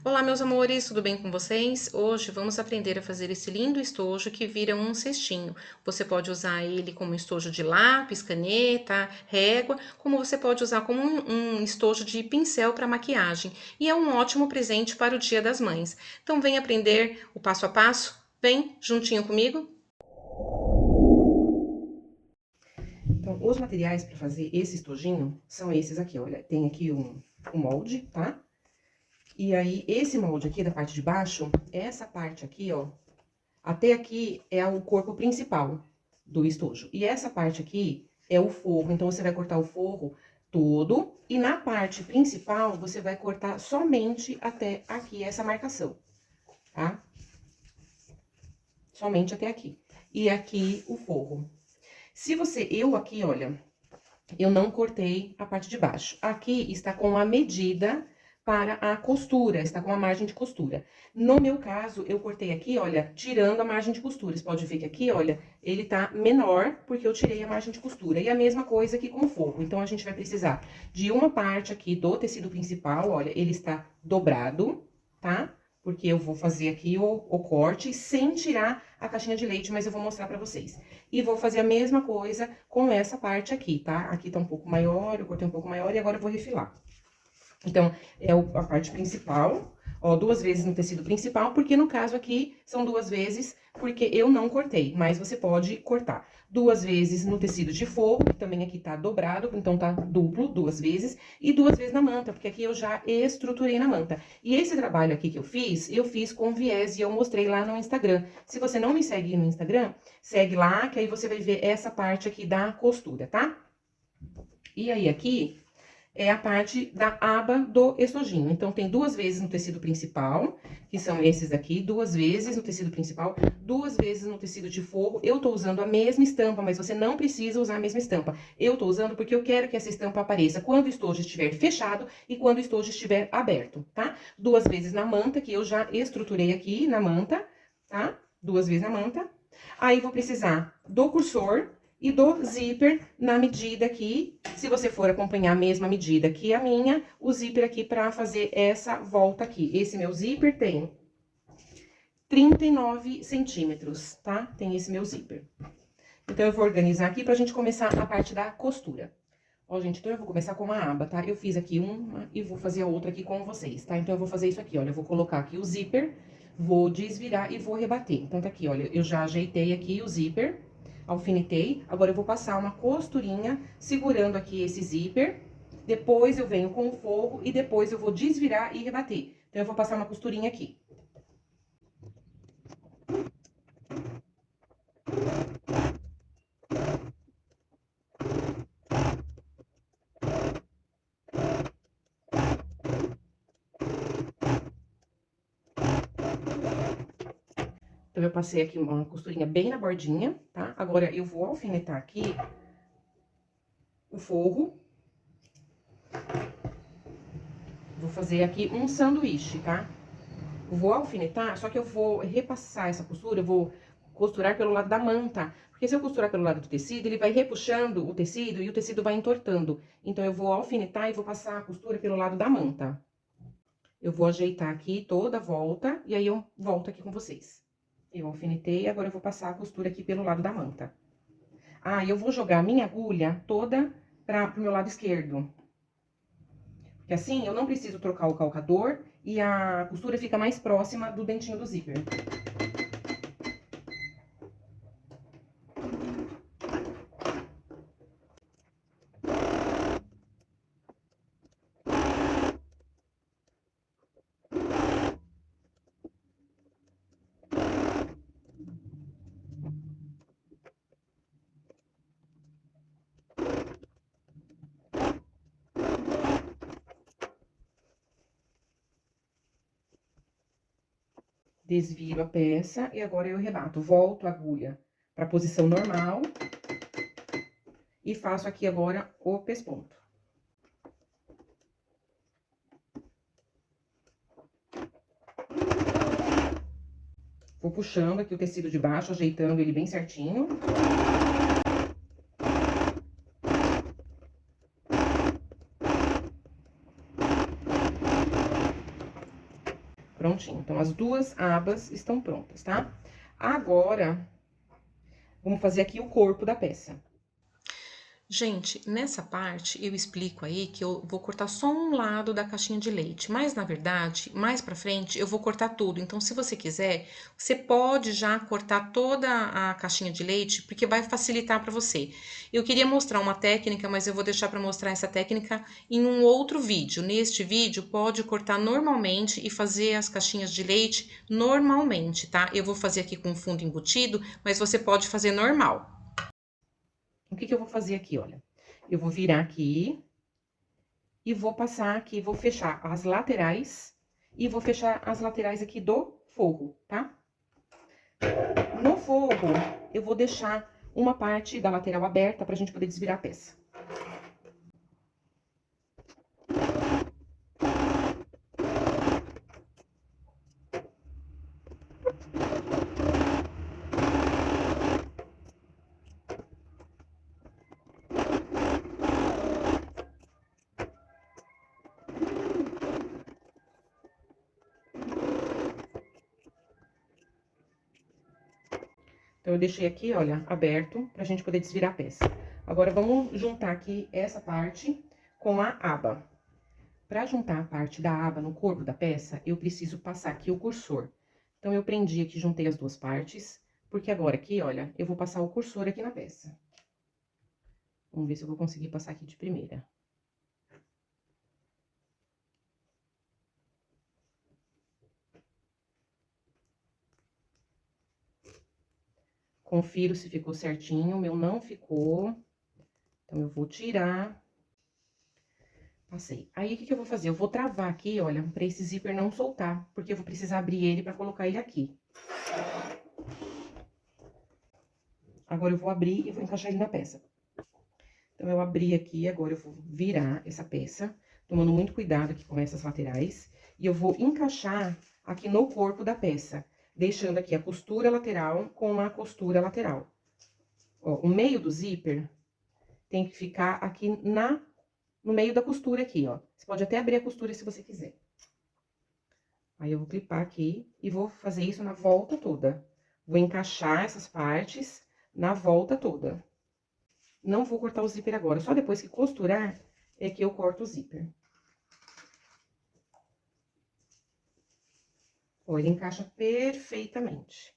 Olá, meus amores, tudo bem com vocês? Hoje vamos aprender a fazer esse lindo estojo que vira um cestinho. Você pode usar ele como estojo de lápis, caneta, régua, como você pode usar como um estojo de pincel para maquiagem. E é um ótimo presente para o Dia das Mães. Então vem aprender o passo a passo? Vem juntinho comigo? Então, os materiais para fazer esse estojinho são esses aqui, olha. Tem aqui um molde, tá? E aí, esse molde aqui da parte de baixo, essa parte aqui, ó, até aqui é o corpo principal do estojo. E essa parte aqui é o forro, então você vai cortar o forro todo. E na parte principal, você vai cortar somente até aqui, essa marcação, tá? Somente até aqui. E aqui o forro. Eu aqui, olha, eu não cortei a parte de baixo. Aqui está com a medida para a costura, está com a margem de costura. No meu caso, eu cortei aqui, olha, tirando a margem de costura. Você pode ver que aqui, olha, ele tá menor, porque eu tirei a margem de costura. E a mesma coisa aqui com o forro. Então, a gente vai precisar de uma parte aqui do tecido principal, olha, ele está dobrado, tá? Porque eu vou fazer aqui o corte sem tirar a caixinha de leite, mas eu vou mostrar pra vocês. E vou fazer a mesma coisa com essa parte aqui, tá? Aqui tá um pouco maior, eu cortei um pouco maior e agora eu vou refilar. Então, é a parte principal, ó, 2 vezes no tecido principal, porque no caso aqui são 2 vezes, porque eu não cortei, mas você pode cortar. 2 vezes no tecido de forro, que também aqui tá dobrado, então tá duplo, 2 vezes, e 2 vezes na manta, porque aqui eu já estruturei na manta. E esse trabalho aqui que eu fiz com viés e eu mostrei lá no Instagram. Se você não me segue no Instagram, segue lá, que aí você vai ver essa parte aqui da costura, tá? E aí aqui é a parte da aba do estojinho. Então, tem 2 vezes no tecido principal, que são esses aqui, 2 vezes no tecido principal, 2 vezes no tecido de forro. Eu tô usando a mesma estampa, mas você não precisa usar a mesma estampa. Eu tô usando porque eu quero que essa estampa apareça quando o estojo estiver fechado e quando o estojo estiver aberto, tá? 2 vezes na manta, que eu já estruturei aqui na manta, tá? 2 vezes na manta. Aí, vou precisar do cursor e do zíper na medida aqui, se você for acompanhar a mesma medida que a minha, o zíper aqui pra fazer essa volta aqui. Esse meu zíper tem 39 centímetros, tá? Tem esse meu zíper. Então, eu vou organizar aqui pra gente começar a parte da costura. Ó, gente, então eu vou começar com uma aba, tá? Eu fiz aqui uma e vou fazer a outra aqui com vocês, tá? Então, eu vou fazer isso aqui, olha, eu vou colocar aqui o zíper, vou desvirar e vou rebater. Então, tá aqui, olha, eu já ajeitei aqui o zíper, alfinetei. Agora, eu vou passar uma costurinha segurando aqui esse zíper. Depois, eu venho com o forro e depois eu vou desvirar e rebater. Então, eu vou passar uma costurinha aqui. Então, eu passei aqui uma costurinha bem na bordinha, tá? Agora, eu vou alfinetar aqui o forro. Vou fazer aqui um sanduíche, tá? Vou alfinetar, só que eu vou repassar essa costura, eu vou costurar pelo lado da manta. Porque se eu costurar pelo lado do tecido, ele vai repuxando o tecido e o tecido vai entortando. Então, eu vou alfinetar e vou passar a costura pelo lado da manta. Eu vou ajeitar aqui toda a volta e aí eu volto aqui com vocês. Eu alfinetei, agora eu vou passar a costura aqui pelo lado da manta. Ah, e eu vou jogar a minha agulha toda pro meu lado esquerdo. Porque assim, eu não preciso trocar o calcador e a costura fica mais próxima do dentinho do zíper. Desviro a peça e agora eu rebato. Volto a agulha para a posição normal e faço aqui agora o pesponto. Vou puxando aqui o tecido de baixo, ajeitando ele bem certinho. prontinho. Então, as duas abas estão prontas, tá? Agora, vamos fazer aqui o corpo da peça. Gente, nessa parte eu explico aí que eu vou cortar só um lado da caixinha de leite, mas na verdade, mais pra frente eu vou cortar tudo. Então, se você quiser, você pode já cortar toda a caixinha de leite, porque vai facilitar pra você. Eu queria mostrar uma técnica, mas eu vou deixar pra mostrar essa técnica em um outro vídeo. Neste vídeo, pode cortar normalmente e fazer as caixinhas de leite normalmente, tá? Eu vou fazer aqui com fundo embutido, mas você pode fazer normal. O que que eu vou fazer aqui, olha? Eu vou virar aqui e vou passar aqui, vou fechar as laterais e vou fechar as laterais aqui do forro, tá? No forro, eu vou deixar uma parte da lateral aberta pra gente poder desvirar a peça. Então, eu deixei aqui, olha, aberto pra gente poder desvirar a peça. Agora, vamos juntar aqui essa parte com a aba. Pra juntar a parte da aba no corpo da peça, eu preciso passar aqui o cursor. Então, eu prendi aqui, juntei as duas partes, porque agora aqui, olha, eu vou passar o cursor aqui na peça. Vamos ver se eu vou conseguir passar aqui de primeira. Confiro se ficou certinho, o meu não ficou. Então, eu vou tirar. Passei. Aí, o que que eu vou fazer? Eu vou travar aqui, olha, pra esse zíper não soltar, porque eu vou precisar abrir ele pra colocar ele aqui. Agora, eu vou abrir e vou encaixar ele na peça. Então, eu abri aqui, agora eu vou virar essa peça, tomando muito cuidado aqui com essas laterais. E eu vou encaixar aqui no corpo da peça, deixando aqui a costura lateral com a costura lateral. Ó, o meio do zíper tem que ficar aqui no meio da costura aqui, ó. Você pode até abrir a costura se você quiser. Aí, eu vou clipar aqui e vou fazer isso na volta toda. Vou encaixar essas partes na volta toda. Não vou cortar o zíper agora, só depois que costurar é que eu corto o zíper. Ó, ele encaixa perfeitamente.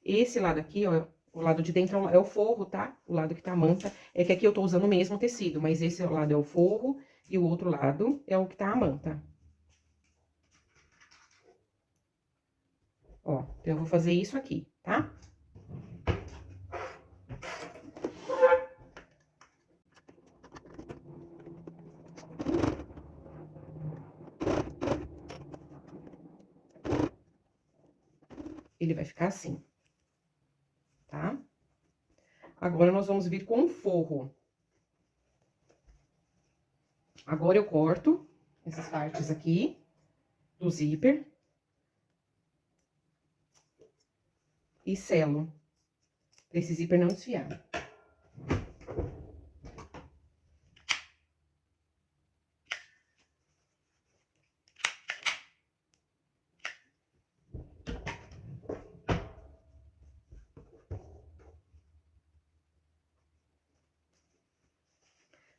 Esse lado aqui, ó, o lado de dentro é o forro, tá? O lado que tá a manta, é que aqui eu tô usando o mesmo tecido, mas esse lado é o forro e o outro lado é o que tá a manta. Ó, então eu vou fazer isso aqui, tá? Ele vai ficar assim, tá? Agora, nós vamos vir com o forro. Agora, eu corto essas partes aqui do zíper. E selo, pra esse zíper não desfiar.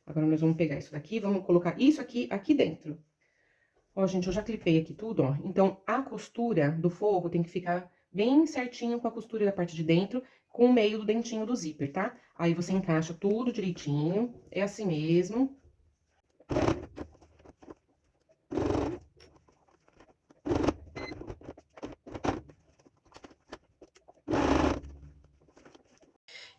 Agora, nós vamos pegar isso daqui, vamos colocar isso aqui dentro. Ó, gente, eu já clipei aqui tudo, ó. Então, a costura do forro tem que ficar bem certinho com a costura da parte de dentro, com o meio do dentinho do zíper, tá? Aí, você encaixa tudo direitinho, é assim mesmo.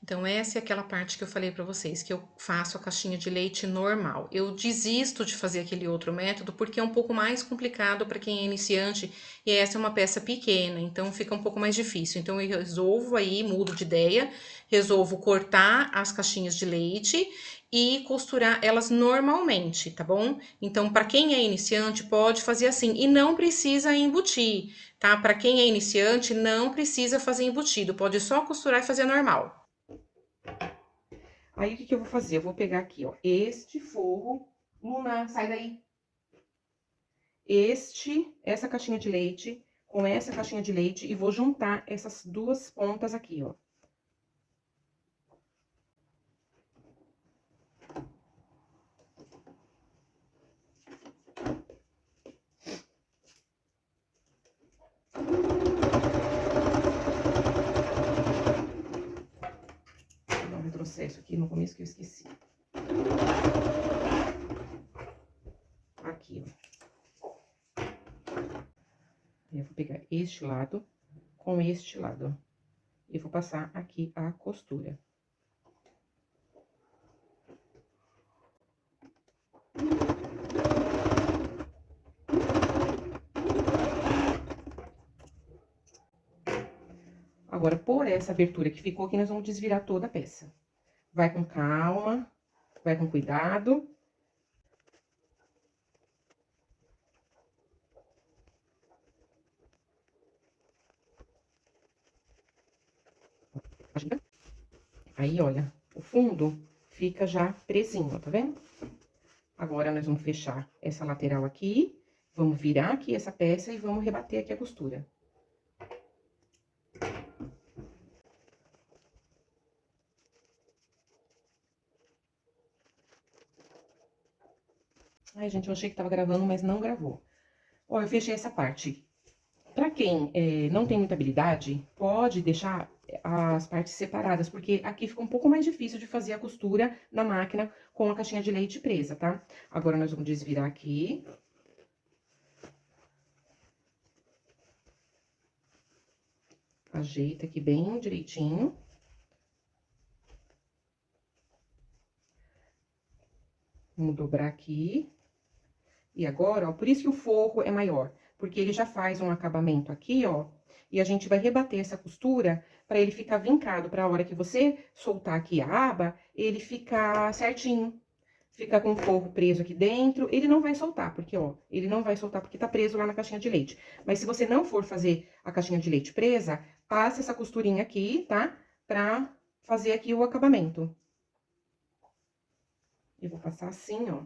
Então, essa é aquela parte que eu falei pra vocês, que eu faço a caixinha de leite normal. Eu desisto de fazer aquele outro método porque é um pouco mais complicado para quem é iniciante e essa é uma peça pequena, então fica um pouco mais difícil. Então, eu resolvo aí, mudo de ideia, resolvo cortar as caixinhas de leite e costurar elas normalmente, tá bom? Então, para quem é iniciante, pode fazer assim e não precisa embutir, tá? Para quem é iniciante, não precisa fazer embutido, pode só costurar e fazer normal. Aí, o que que eu vou fazer? Eu vou pegar aqui, ó, este forro. Luna, sai daí. essa caixinha de leite com essa caixinha de leite e vou juntar essas duas pontas aqui, ó. Vou dar um retrocesso aqui no começo que eu esqueci. Aqui, ó. Eu vou pegar este lado com este lado, ó. E vou passar aqui a costura. Agora, por essa abertura que ficou aqui, nós vamos desvirar toda a peça. Vai com calma, vai com cuidado. Aí, olha, o fundo fica já presinho, tá vendo? Agora, nós vamos fechar essa lateral aqui, vamos virar aqui essa peça e vamos rebater aqui a costura. Ai, gente, eu achei que tava gravando, mas não gravou. Ó, eu fechei essa parte. Pra quem não tem muita habilidade, pode deixar as partes separadas, porque aqui fica um pouco mais difícil de fazer a costura na máquina com a caixinha de leite presa, tá? Agora, nós vamos desvirar aqui. Ajeita aqui bem direitinho. Vamos dobrar aqui. E agora, ó, por isso que o forro é maior, porque ele já faz um acabamento aqui, ó, e a gente vai rebater essa costura pra ele ficar vincado, pra hora que você soltar aqui a aba, ele ficar certinho. Fica com o forro preso aqui dentro, ele não vai soltar, porque, ó, ele não vai soltar porque tá preso lá na caixinha de leite. Mas se você não for fazer a caixinha de leite presa, passa essa costurinha aqui, tá? Pra fazer aqui o acabamento. Eu vou passar assim, ó.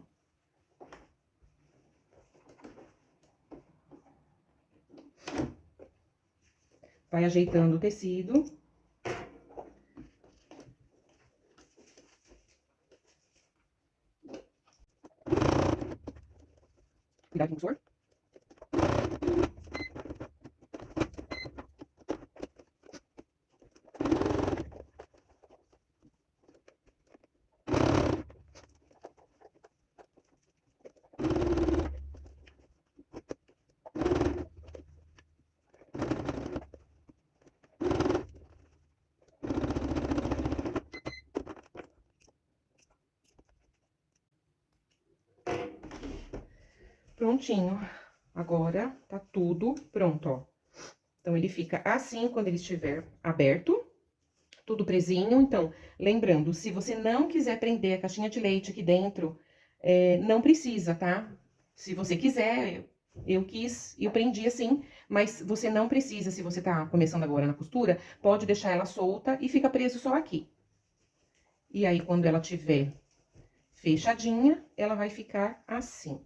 Vai ajeitando o tecido. Cuidado com o suor. Prontinho. Agora, tá tudo pronto, ó. Então, ele fica assim quando ele estiver aberto, tudo presinho. Então, lembrando, se você não quiser prender a caixinha de leite aqui dentro, não precisa, tá? Se você quiser, eu quis, eu prendi assim, mas você não precisa, se você tá começando agora na costura, pode deixar ela solta e fica preso só aqui. E aí, quando ela tiver fechadinha, ela vai ficar assim.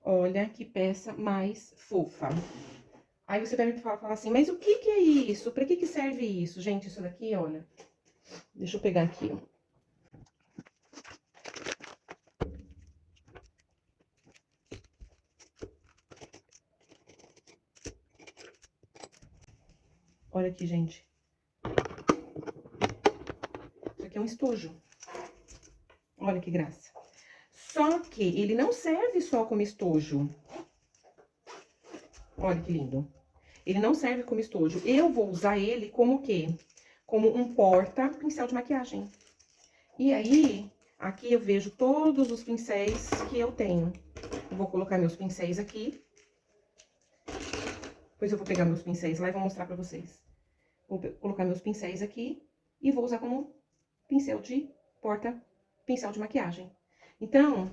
Olha que peça mais fofa. Aí você vai me falar assim, mas o que que é isso? Pra que que serve isso? Gente, isso daqui, olha. Deixa eu pegar aqui, ó. Olha aqui, gente. Isso aqui é um estojo. Olha que graça. Só que ele não serve só como estojo. Olha que lindo. Ele não serve como estojo. Eu vou usar ele como o quê? Como um porta-pincel de maquiagem. E aí, aqui eu vejo todos os pincéis que eu tenho. Eu vou colocar meus pincéis aqui. Depois eu vou pegar meus pincéis lá e vou mostrar pra vocês. Vou colocar meus pincéis aqui e vou usar como pincel de porta-pincel de maquiagem. Então,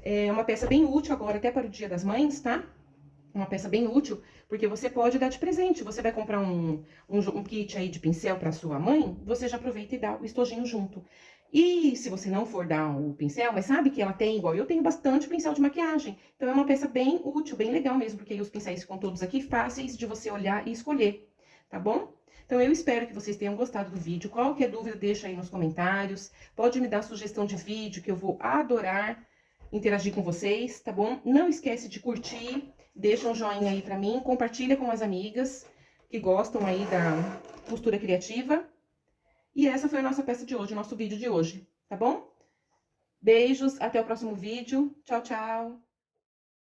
é uma peça bem útil agora, até para o Dia das Mães, tá? Uma peça bem útil, porque você pode dar de presente. Você vai comprar um kit aí de pincel para sua mãe, você já aproveita e dá o estojinho junto. E se você não for dar o pincel, mas sabe que ela tem, igual eu tenho bastante pincel de maquiagem. Então é uma peça bem útil, bem legal mesmo, porque aí os pincéis ficam todos aqui fáceis de você olhar e escolher, tá bom? Então eu espero que vocês tenham gostado do vídeo. Qualquer dúvida, deixa aí nos comentários. Pode me dar sugestão de vídeo, que eu vou adorar interagir com vocês, tá bom? Não esquece de curtir, deixa um joinha aí pra mim, compartilha com as amigas que gostam aí da costura criativa. E essa foi a nossa peça de hoje, o nosso vídeo de hoje, tá bom? Beijos, até o próximo vídeo. Tchau, tchau!